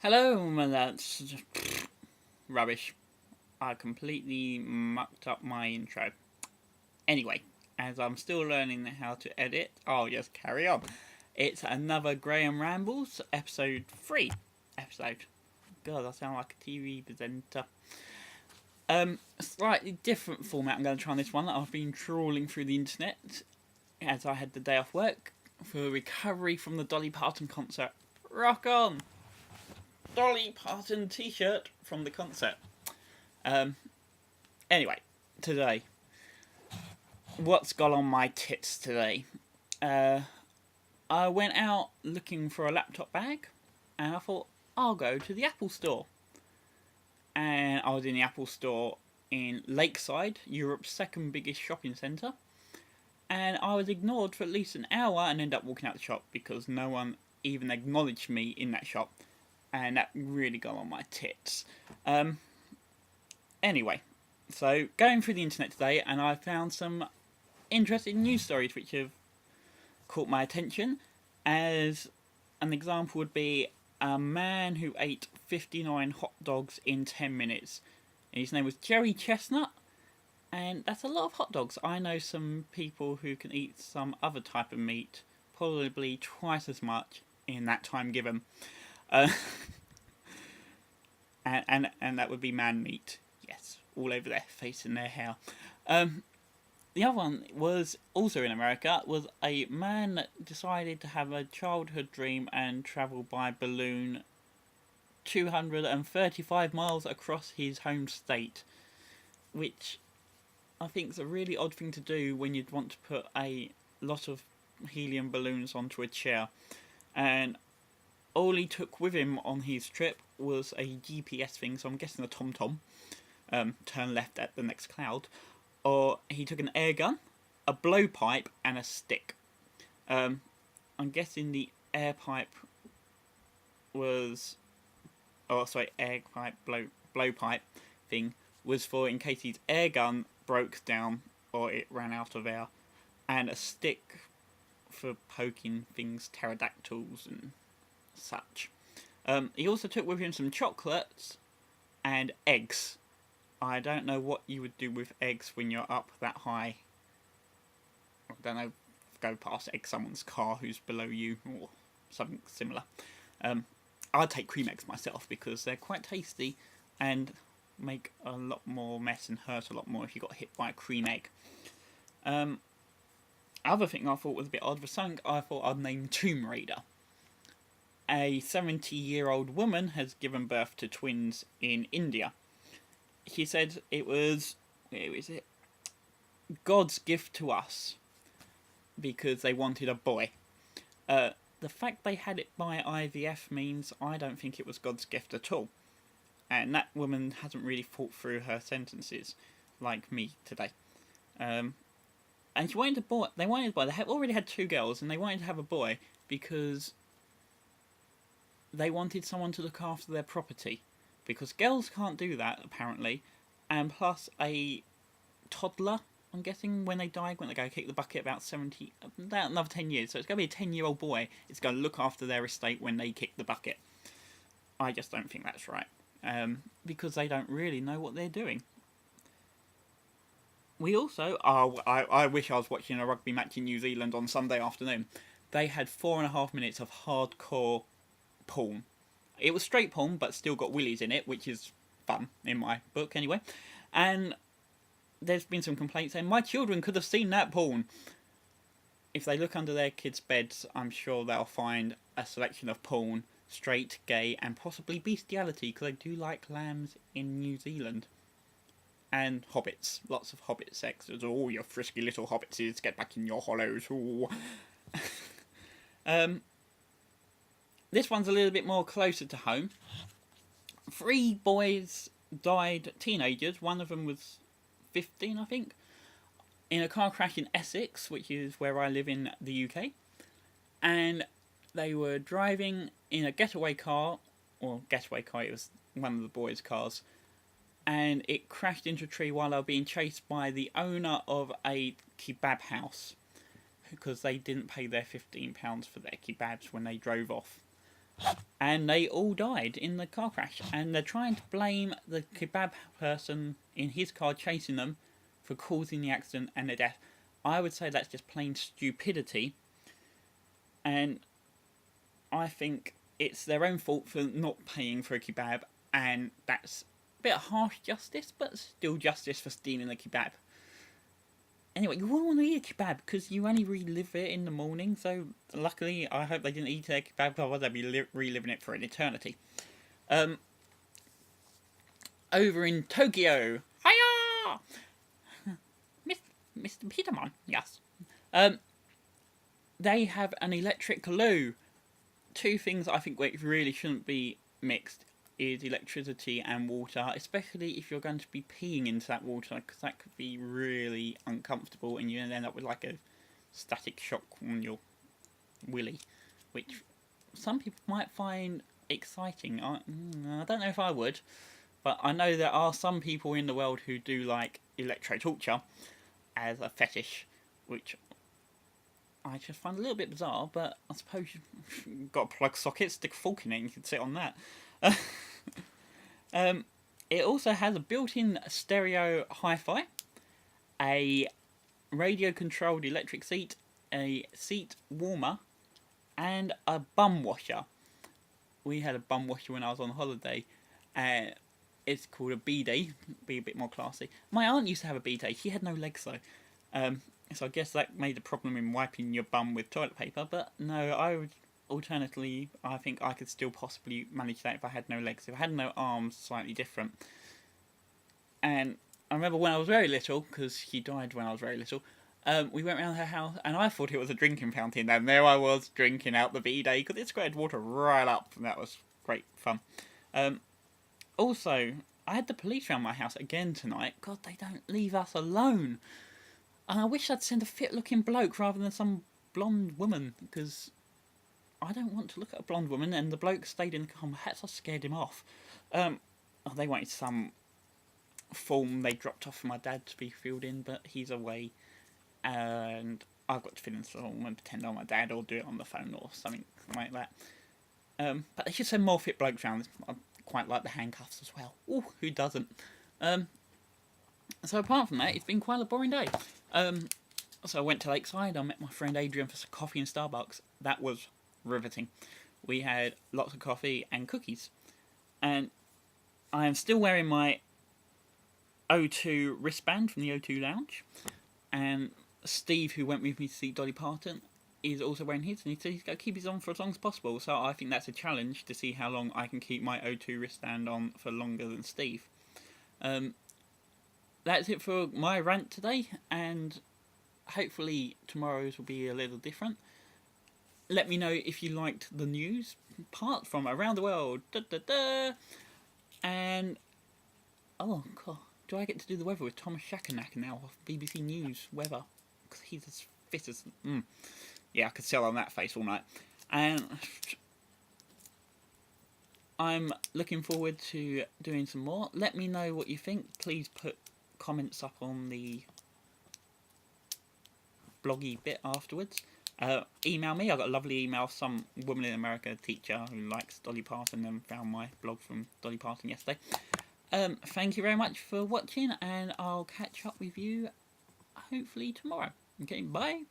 Hello, and that's just rubbish. I completely mucked up my intro. Anyway, as I'm still learning how to edit, I'll just carry on. It's another Graham Rambles, episode 3. God, I sound like a TV presenter. Slightly different format I'm going to try on this one. I've been trawling through the internet as I had the day off work for recovery from the Dolly Parton concert. Rock on! Dolly Parton t-shirt from the concert. Anyway, today, what's got on my tits today? I went out looking for a laptop bag, and I thought I'll go to the Apple store. And I was in the Apple store in Lakeside, Europe's second biggest shopping centre, and I was ignored for at least an hour and ended up walking out the shop because no one even acknowledged me in that shop. And that really got on my tits. Anyway, so going through the internet today, and I found some interesting news stories which have caught my attention. As an example would be a man who ate 59 hot dogs in 10 minutes. And his name was Jerry Chestnut, and that's a lot of hot dogs. I know some people who can eat some other type of meat, probably twice as much in that time given. And that would be man meat. Yes, all over their face and their hair. The other one was also in America. Was a man that decided to have a childhood dream and travel by balloon 235 miles across his home state, which I think is a really odd thing to do when you'd want to put a lot of helium balloons onto a chair. And all he took with him on his trip was a GPS thing, so I'm guessing a TomTom, turn left at the next cloud, or he took an air gun, a blowpipe, and a stick. I'm guessing the air pipe was, air pipe, blowpipe thing was for in case his air gun broke down or it ran out of air, and a stick for poking things, pterodactyls and such. He also took with him some chocolates and eggs. I don't know what you would do with eggs when you're up that high. I don't know, go past egg someone's car who's below you or something similar. I'd take cream eggs myself because they're quite tasty and make a lot more mess and hurt a lot more if you got hit by a cream egg. Other thing I thought was a bit odd was something I thought I'd name Tomb Raider. A 70-year-old woman has given birth to twins in India. She said it was, where is it? God's gift to us because they wanted a boy. The fact they had it by IVF means I don't think it was God's gift at all. And that woman hasn't really thought through her sentences like me today. And she wanted a boy. They wanted a boy. They already had 2 girls, and they wanted to have a boy because they wanted someone to look after their property, because girls can't do that apparently, and plus a toddler, I'm guessing, when they die, when they go kick the bucket, about another 10 years, so it's going to be a 10-year-old boy. It's going to look after their estate when they kick the bucket. I just don't think that's right, because they don't really know what they're doing. We also, I wish I was watching a rugby match in New Zealand on Sunday afternoon. They had 4.5 minutes of hardcore porn. It was straight porn, but still got willies in it, which is fun in my book anyway. And there's been some complaints saying my children could have seen that porn. If they look under their kids' beds, I'm sure they'll find a selection of porn, straight, gay, and possibly bestiality, because they do like lambs in New Zealand. And hobbits, lots of hobbit sex. Oh, you frisky little hobbitses, get back in your hollows. This one's a little bit more closer to home. 3 boys died, teenagers, one of them was 15 I think, in a car crash in Essex, which is where I live in the UK. And they were driving in a getaway car, it was one of the boys' cars, and it crashed into a tree while they were being chased by the owner of a kebab house, because they didn't pay their £15 for their kebabs when they drove off. and they all died in the car crash. And they're trying to blame the kebab person in his car chasing them for causing the accident and the death. I would say that's just plain stupidity, and I think it's their own fault for not paying for a kebab, and that's a bit of harsh justice, but still justice for stealing a kebab. Anyway, you wouldn't want to eat a kebab because you only relive it in the morning, so luckily I hope they didn't eat a kebab, otherwise they'd be reliving it for an eternity. Over in Tokyo, hiya! Mr. Peterman, yes. They have an electric loo. Two things I think which really shouldn't be mixed is electricity and water, especially if you're going to be peeing into that water, because that could be really uncomfortable and you end up with like a static shock on your willy, which some people might find exciting. I don't know if I would, but I know there are some people in the world who do like electro-torture as a fetish, which I just find a little bit bizarre, but I suppose you've got a plug socket, stick a fork in it, and you can sit on that. It also has a built-in stereo hi-fi, a radio-controlled electric seat, a seat warmer, and a bum washer. We had a bum washer when I was on holiday. It's called a bidet, be a bit more classy. My aunt used to have a bidet. She had no legs though. So I guess that made the problem in wiping your bum with toilet paper. But no, I would alternatively, I think I could still possibly manage that if I had no legs. If I had no arms, slightly different. And I remember when I was very little, because she died when I was very little, we went around her house and I thought it was a drinking fountain. And there I was drinking out the bidet because it squirted water right up, and that was great fun. Also, I had the police around my house again tonight. God, they don't leave us alone. And I wish I'd send a fit-looking bloke rather than some blonde woman, because I don't want to look at a blonde woman, and the bloke stayed in the car. Perhaps I scared him off. They wanted some form they dropped off for my dad to be filled in, but he's away, and I've got to fill in some form and pretend I'm my dad, or do it on the phone or something like that. But they should send more fit blokes around. I quite like the handcuffs as well. Ooh, who doesn't? So apart from that, it's been quite a boring day. So I went to Lakeside. I met my friend Adrian for some coffee in Starbucks. That was riveting. We had lots of coffee and cookies. And I am still wearing my O2 wristband from the O2 Lounge. And Steve, who went with me to see Dolly Parton, is also wearing his. And he said he's going to keep his on for as long as possible. So I think that's a challenge to see how long I can keep my O2 wristband on for longer than Steve. That's it for my rant today, and hopefully tomorrow's will be a little different. Let me know if you liked the news part from around the world. And oh god, do I get to do the weather with Thomas Shackanack now off BBC News weather? Because he's as fit as yeah, I could sell on that face all night. And I'm looking forward to doing some more. Let me know what you think. Please put comments up on the bloggy bit afterwards. Email me. I got a lovely email. Some woman in America, a teacher who likes Dolly Parton, and found my blog from Dolly Parton yesterday. Thank you very much for watching, and I'll catch up with you hopefully tomorrow. Okay, bye.